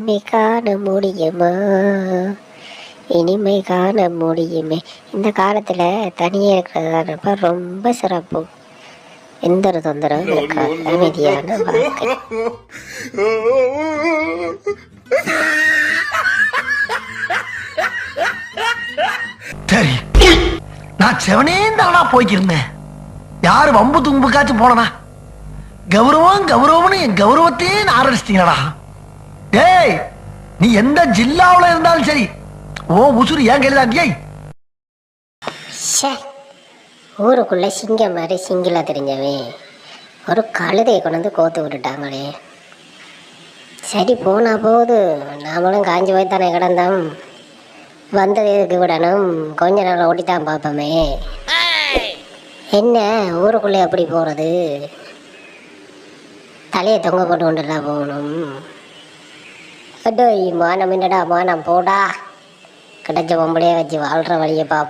இனிமை காண முடியுமா, இனிமை காண முடியுமே. இந்த காலத்தில் தனியாக இருக்கிறது ரொம்ப சிறப்பு. எந்த ஒரு தொந்தரவும் இருக்காது. அமைதியான வாழ்க்கை. சரி, நான் செவனே தானா போய்க்கிருந்தேன். யாரு வம்பு தும்புக்காச்சும் போனனா? கௌரவம் கௌரவம்னு என் கௌரவத்தையே ஆரம்பிச்சிட்டீங்களா? டேய், நீ எந்த ஜில்லாவில் இருந்தாலும் சரி, ஓ உசுறு ஏன் கையிலாண்டியே. ஊருக்குள்ள சிங்கம் மாதிரி சிங்கிளா தெரிஞ்சவன் ஒரு கழுதையை கொண்டு வந்து கோத்து விட்டுட்டாங்களே. சரி, போனா போகுது, நாமளும் காஞ்சி போய் தானே கிடந்தோம். வந்தது எதுக்கு விடணும், கொஞ்ச நாள் ஓட்டித்தான் பார்ப்போமே. என்ன ஊருக்குள்ளே எப்படி போகிறது? தலையை தொங்க போட்டு கொண்டுலாம் போகணும். அடோ மானம் என்னடா மானம், போடா. கிடைச்ச பொம்பளையே வச்சு வாழ்கிற வழியை பார்ப்போம்.